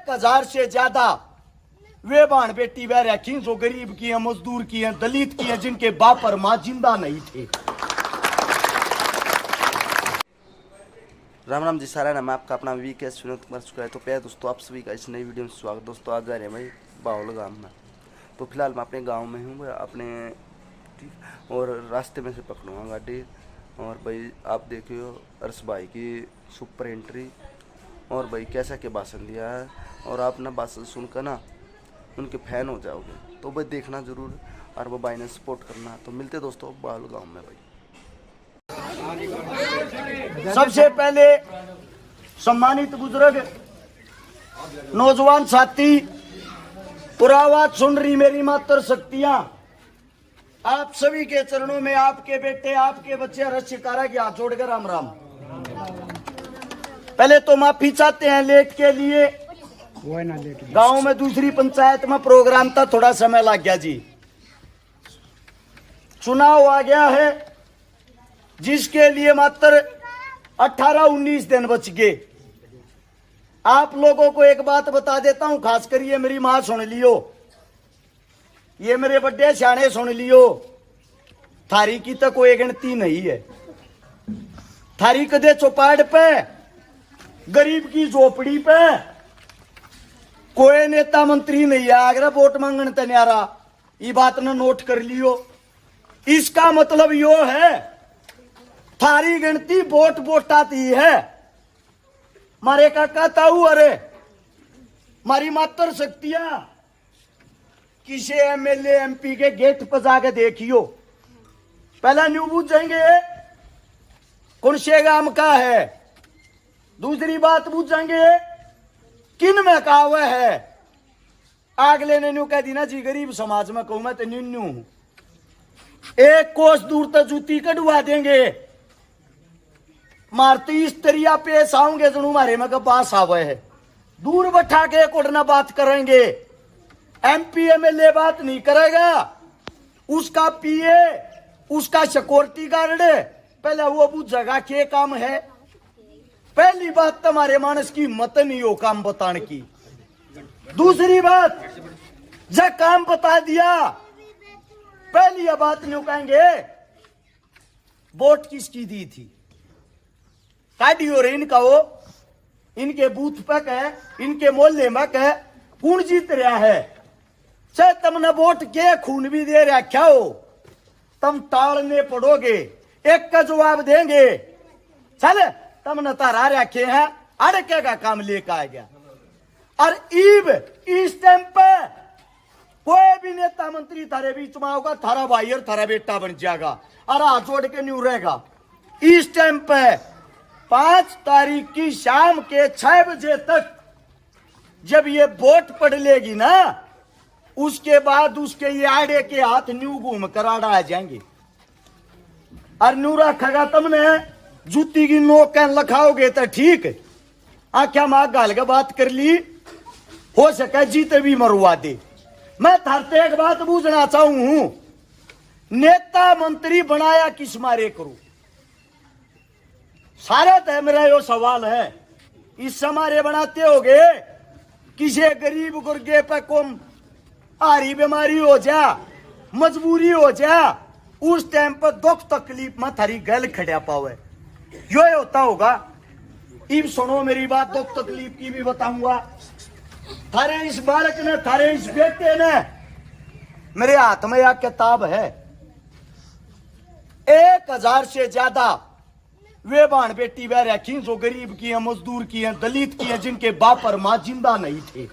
1000 से ज्यादा वे बहन बेटी वह रखी जो गरीब की है, मजदूर की है, दलित की है, जिनके बाप और मां जिंदा नहीं थे। राम राम जी सारा नाम आपका अपना वीकेएस विनोद कुमार चुका है। तो प्यारे दोस्तों, आप सभी का इस नई वीडियो में स्वागत। दोस्तों आज जा रहे हैं भाई बाहुल गांव में। तो फिलहाल मैं अपने गांव में हूँ अपने, और रास्ते में से पकड़ूँगा गाड़ी। और भाई आप देखियो अर्श भाई की सुपर एंट्री, और भाई कैसा के भाषण दिया है। और आप ना भाषण सुनकर ना उनके फैन हो जाओगे, तो भाई देखना जरूर और वो भाई ने सपोर्ट करना। तो मिलते दोस्तों बाहुल गाँव में भाई। सबसे पहले सम्मानित बुजुर्ग नौजवान साथी, पुरावाद सुन रही मेरी मातर शक्तियां, आप सभी के चरणों में आपके बेटे, आपके बच्चे रस शिकारा की हाथ जोड़कर राम राम। पहले तो माफी चाहते हैं लेट के लिए। गांव में दूसरी पंचायत में प्रोग्राम था, थोड़ा समय लग गया जी। चुनाव आ गया है जिसके लिए मात्र 18-19 दिन बच गए। आप लोगों को एक बात बता देता हूं, खासकर ये मेरी मां सुन लियो, ये मेरे बड़े सियाने सुन लियो, थारी की तो कोई गिनती नहीं है। थारी कदे चौपाट पे, गरीब की झोपड़ी पे कोई नेता मंत्री नहीं है आगरा वोट मांगने तैयारा। ये बात ने नोट कर लियो। इसका मतलब यो है थारी गिनती वोट वोटाती है। मारे काका ताऊ, अरे मारी मातर शक्तियां किसी एमएलए एमपी के गेट पर जाके देखियो, पहला न्यू पूछ जाएंगे कौन से गांव का है, दूसरी बात पूछ जाएंगे किन में कहा हुआ है। अगले ने न्यू कह दी ना जी गरीब समाज में कहूं मैं तो न्यू हूं, एक कोस दूर तक जूती कटवा देंगे। मारती इस तरिया पेश आऊंगे जनु मारे में पास आवे है, दूर बैठा के कोडना बात करेंगे। एमपी एमएलए बात नहीं करेगा, उसका पीए, उसका सिक्योरिटी गार्ड पहले वो पूछेगा क्या काम है। पहली बात तुम्हारे मानस की मत नहीं हो काम बताने की। दूसरी बात जब काम बता दिया, पहली ये बात नहीं कहेंगे वोट किसकी दी थी, काटी और इनका वो इनके बूथ पे कहे, इनके मोहल्ले में कहे कौन जीत रहा है। चाहे तुमने वोट के खून भी दे रखा हो, तुम टालने पड़ोगे, एक का जवाब देंगे चले तुमने तारा रखे हैं अड़के का काम लेकर आ गया। और ईब इस टाइम पे कोई भी नेता मंत्री थारे बीच में होगा, थारा भाई और थारा बेटा बन जाएगा और हाथ जोड़ के न्यू रहेगा। इस टाइम पे 5 तारीख की शाम के 6 बजे तक जब ये वोट पड़ लेगी ना, उसके बाद उसके ये आड़े के हाथ न्यू घूम कर आड़ा आ जाएंगे। और न्यू रखेगा तुमने जूती की नोक लखाओगे तो ठीक, आख्या मां गाल के बात कर ली, हो सके जीते भी मरवा दे। मैं थारते एक बात पूछना चाहूं हूं, नेता मंत्री बनाया किस मारे करूं, सारा तो मेरा यो सवाल है। इस समारे बनाते होगे किसी गरीब गुर्गे पे कोम आरी बीमारी हो जा, मजबूरी हो जा, उस टाइम पर दुख तकलीफ में थारी गल खड़ा पावे, यो होता होगा। इब सुनो मेरी बात, दुख तकलीफ की भी बताऊंगा। थारे इस बालक ने, थारे इस बेटे ने, मेरे हाथ में यह किताब है, 1000 से ज्यादा वे बहन बेटी वह रखी जो गरीब की है, मजदूर की है, दलित की है, जिनके बाप और मां जिंदा नहीं थे।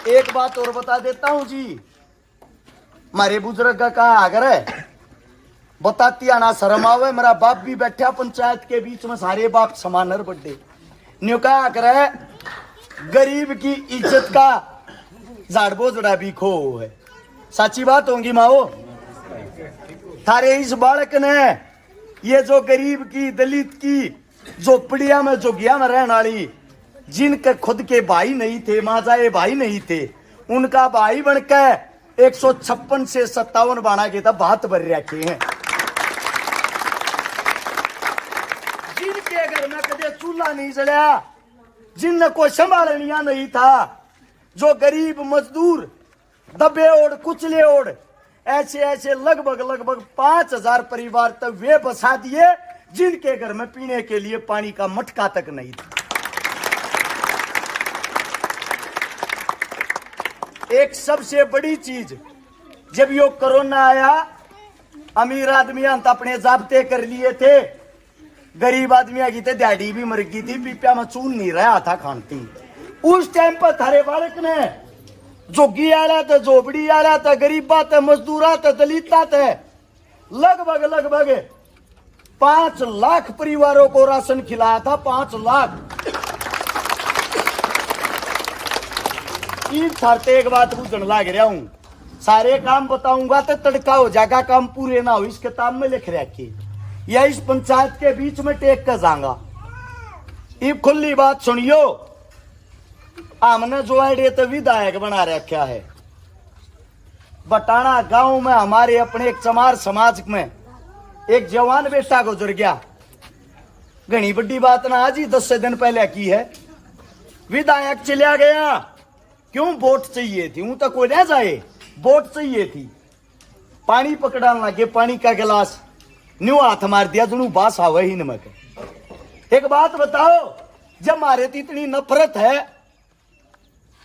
एक बात और बता देता हूं जी, हमारे बुजुर्ग का आगर है बताती आना शर्म आवे। मेरा बाप भी बैठा पंचायत के बीच में, सारे बाप समानर बड्डे न्यू का आकर है, गरीब की इज्जत का झाड़बो जड़ा भी खो है। सच्ची बात होंगी माओ। थारे इस बालक ने ये जो गरीब की, दलित की झोपड़िया में, जोगिया में रहने वाली, जिनके खुद के भाई नहीं थे, माजाए भाई नहीं थे, उनका भाई बनकर 156 से 57 बाणा के तब बात भर रखे हैं। जिनके घर में कदे चूल्हा नहीं जलाया, जिनने कोई संभालनिया नहीं था, जो गरीब मजदूर दबे ओढ़ कुचले ओढ़ ऐसे ऐसे लगभग 5000 परिवार तक वे बसा दिए जिनके घर में पीने के लिए पानी का मटका तक नहीं था। एक सबसे बड़ी चीज, जब यो कोरोना आया, अमीर आदमियां तो अपने जाब्ते कर लिए थे, गरीब आदमियां की तो दिहाड़ी भी मर गई थी, पीपिया में चून नहीं रहा था खानती। उस टाइम पर थारे बालक ने जोगी आला था, झोपड़ी आला था, गरीबा था, मजदूरा था, दलिता था, लगभग 5 लाख परिवारों को राशन खिलाया था। 5 लाख। एक बात पूछने लग रहा हूं, सारे काम बताऊंगा तो तड़का हो जाएगा, काम पूरे ना हो इस किताब में लिख रखे, या इस पंचायत के बीच में टेक कर जाऊंगा। ये खुली बात सुनियो, हमने जो आइडिया तो विधायक बना रखा है। बटाना गांव में हमारे अपने एक चमार समाज में एक जवान बेटा गुजर गया। घनी बड़ी बात ना आज ही 10 दिन पहले की है। विधायक चला गया, क्यों? वोट चाहिए थी। तो कोई रह जाए, वोट चाहिए थी। पानी पकड़ाने लगे, पानी का गिलास न्यू हाथ मार दिया, जुनू बास आवे ही नमक। एक बात बताओ, जब मारे थी इतनी नफरत है,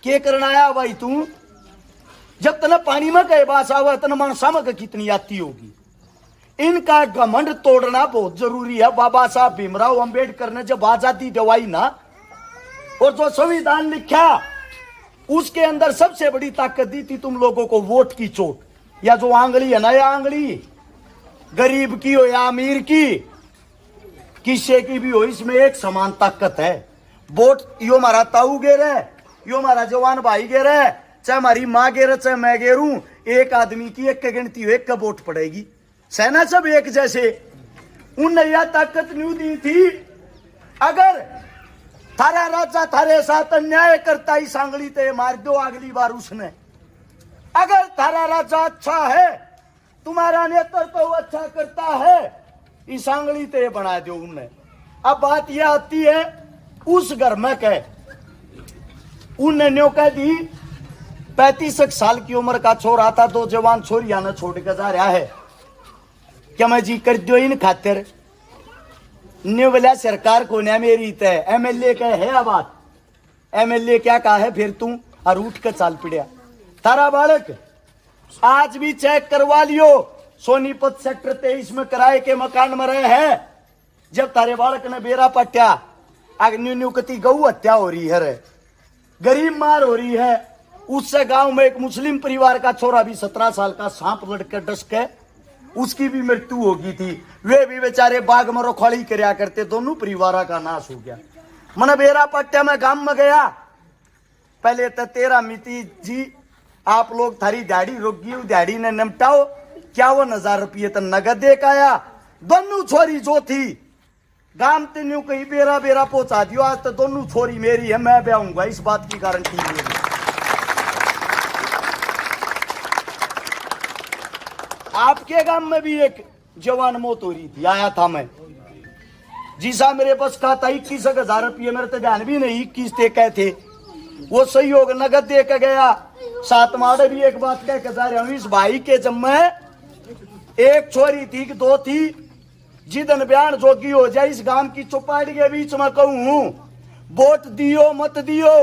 क्या करना आया भाई तू? जब तना पानी में कहे बास आवा, तना मानसा में कितनी आती होगी। इनका घमंड तोड़ना बहुत जरूरी है। बाबा साहब भीमराव अंबेडकर ने जब आजादी दिलवाई ना, और जो संविधान लिखा, उसके अंदर सबसे बड़ी ताकत दी थी तुम लोगों को वोट की चोट, या जो आंगली है ना, या आंगली गरीब की हो या अमीर की, किसी की भी हो, इसमें एक समान ताकत है। वोट यो मारा ताऊ गेर है, यो मारा जवान भाई गेर है, चाहे हमारी माँ गेर, चाहे मैं गेरूं, एक आदमी की एक गिनती हो, एक का वोट पड़ेगी। सेना सब एक जैसे। उनने यह ताकत न्यू दी थी, अगर थारा राजा थारे साथ अन्याय करता ही सांगली ते मार दो अगली बार उसने। अगर थारा राजा अच्छा है, तुम्हारा नेतृत्व तो अच्छा करता है, इस सांगली ते बना दो उनने। अब बात यह आती है, उस घर में कह उनने न्यो कह दी, 35 साल की उम्र का छोरा था, 2 जवान छोरिया ने छोड़ के जा रहा है, क्या मैं जी कर दो इन खातिर? न्यू बोला सरकार को ना मेरी तय, एमएलए का है बात। एमएलए क्या कहा है फिर तू? और उठ के चाल पड़िया। तारा बालक आज भी चेक करवा लियो, सोनीपत सेक्टर 23 में किराए के मकान में रहे हैं। जब तारे बालक ने बेरा पट्या, आग न्यू कती गऊ हत्या हो रही है रे, गरीब मार हो रही है। उससे गांव में एक मुस्लिम परिवार का छोरा भी 17 साल का सांप लड़के डस के उसकी भी मृत्यु हो गई थी। वे भी बेचारे बाग में रखवाली करया करते, दोनों परिवार का नाश हो गया। मन बेरा पट्टा में गांव में गया, पहले तो 13 मिति जी आप लोग थारी दिहाड़ी रुक गई, दिहाड़ी ने निपटाओ। 51,000 रुपये तो नगद दे के आया। दोनों छोरी जो थी गांव ते न्यू कहीं बेरा बेरा पहुंचा दियो। आज तो दोनों छोरी मेरी है, मैं ब्याहूंगा, इस बात की गारंटी मेरी। आपके गांव में भी एक जवान मौत हो रही थी, आया था मैं। जीसा मेरे पास कहा था 21,000 रुपये, मेरे तो ध्यान भी नहीं 21 दे कहे थे। वो सहयोग नगद दे के गया। साथ माड़े भी एक बात कह के जा रहा हूं, इस भाई के जम्मे एक छोरी थी कि 2 थी, जिदन बयान जोगी हो जाए इस गांव की चौपाटी के बीच में कहूं, वोट दियो मत दियो,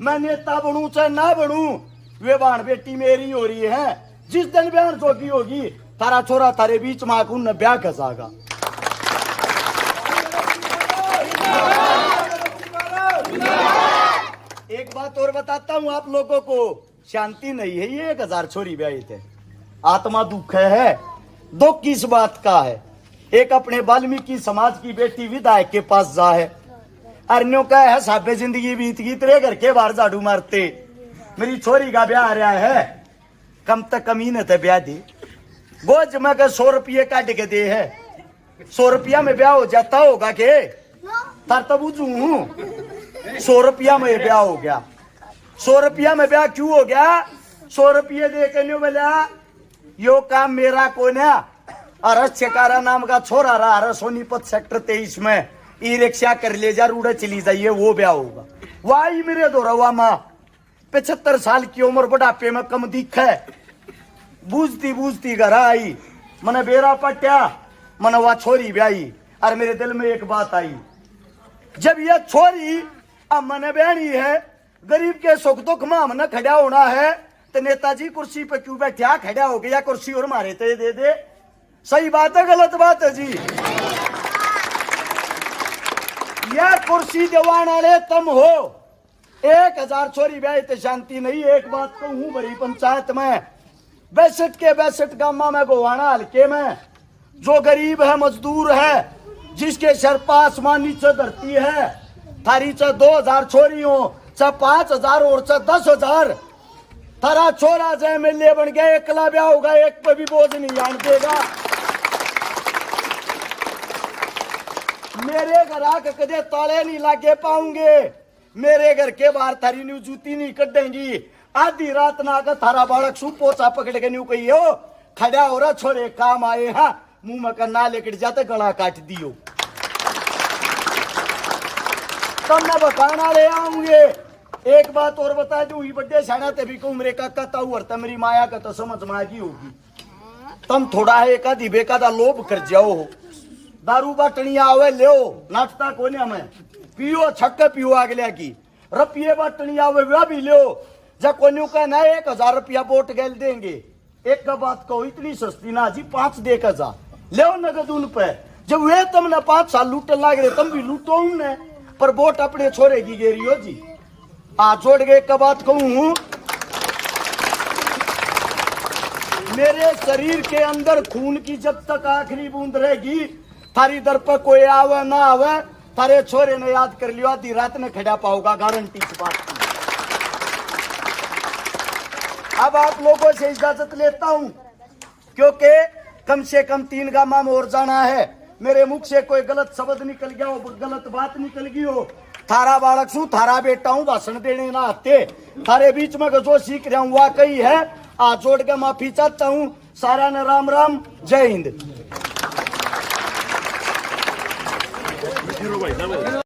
मैं नेता बनूं चाहे ना बनूं, वे बाण बेटी मेरी हो रही है। जिस दिन बयान जोगी होगी, तारा छोरा तारे बीच में आकर उन्हें ब्याह खसागा। एक बात और बताता हूं आप लोगों को, शांति नहीं है। ये 1000 छोरी ब्याही थे, आत्मा दुख है। दुख किस बात का है? एक अपने वाल्मीकि समाज की बेटी विधायक के पास जा है, अर्नियों का है साबे जिंदगी बीत गई, तेरे घर के बाहर झाड़ू मारते, मेरी छोरी का ब्याह आ रहा है, कम तक कमी न थे ब्याह दी। बोझ में 100 रुपये काट के दे है, 100 रुपया में ब्याह हो जाता होगा के? तार तब बुझू 100 रुपया में ब्याह हो गया। 100 रुपया में ब्याह क्यों हो गया? 100 रुपये दे के नहीं बोला यो काम मेरा को ना। अरस चकारा नाम का छोरा रहा सोनीपत सेक्टर 23 में, ई रिक्शा कर ले जा, रूढ़े चली जाइए, वो ब्याह होगा। वाई मेरे दोरवा माँ 75 साल की उम्र, बुढ़ापे में कम दिखे, बूझती बूझती घर आई, मने बेरा पट्या, मने वह छोरी ब्याई। और मेरे दिल में एक बात आई, जब यह छोरी अब मने बहनी है, गरीब के सुख दुख में हमने खड़ा होना है, तो नेताजी कुर्सी पे क्यों बैठा, खड़ा हो गया कुर्सी और मारे ते दे दे। सही बात है गलत बात है जी? यह कुर्सी दिवान वाले तुम हो। 1000 छोरी ब्याह तो शांति नहीं। एक बात कहूं, बड़ी पंचायत में 62 के 62 गामा में गोवाना हल्के में जो गरीब है, मजदूर है, जिसके सर पर आसमान नीचे धरती है, थारी च 2000 छोरी हो, च 5000 और च 10,000, थारा छोरा जय एमएलए बन गया, एकला ब्याह होगा, एक पे भी बोझ नहीं आन देगा। मेरे घर आके कदे ताले नहीं लागे पाऊंगे, मेरे घर के बाहर थारी न्यू जूती नहीं कटेंगी। आधी रात ना आकर थारा बालक सू पोचा पकड़ के न्यू कही हो, खड़ा हो रहा छोरे काम आए, हाँ मुंह में करना लेकर जाते गला काट दियो, तब मैं बताना ले आऊंगे। एक बात और बता दूं, बड्डे साड़ा तभी को उम्र का कहता हूं, मेरी माया का तो समझ में आगी होगी। तुम थोड़ा है एक आधी बेकादा लोभ कर जाओ, दारू बाटनी आवे ले नाचता कोने हमें पियो, छक्के पियो अगले की, रुपये बाटनी आवे वह भी लो, जब कोन्यू का ना 1000 रुपया वोट गैल देंगे। एक का बात कहो, इतनी सस्ती ना जी, 5 दे 1000 ले नगद उन पे। जब वे तुमने 5 साल लूटने लाग रहे, तुम भी लूटो उनने, पर वोट अपने छोरे की गेरी हो जी। आ छोड़ गए का बात कहूं, मेरे शरीर के अंदर खून की जब तक आखिरी बूंद रहेगी, थारी दर पर कोई आवे ना आवे, थारे छोरे ने याद कर लियो, आधी रात में खड़ा पाओगा, गारंटी इस बात की। अब आप लोगों से इजाजत लेता हूं, क्योंकि कम से कम 3 गामा में और जाना है। मेरे मुख से कोई गलत शब्द निकल गया हो, गलत बात निकल गई हो, थारा बालक सू, थारा बेटा हूं, भाषण देने ना आते, थारे बीच में जो सीख रहा हूं वाकई है। आज जोड़ के माफी चाहता हूं, सारा ने राम राम, जय हिंद।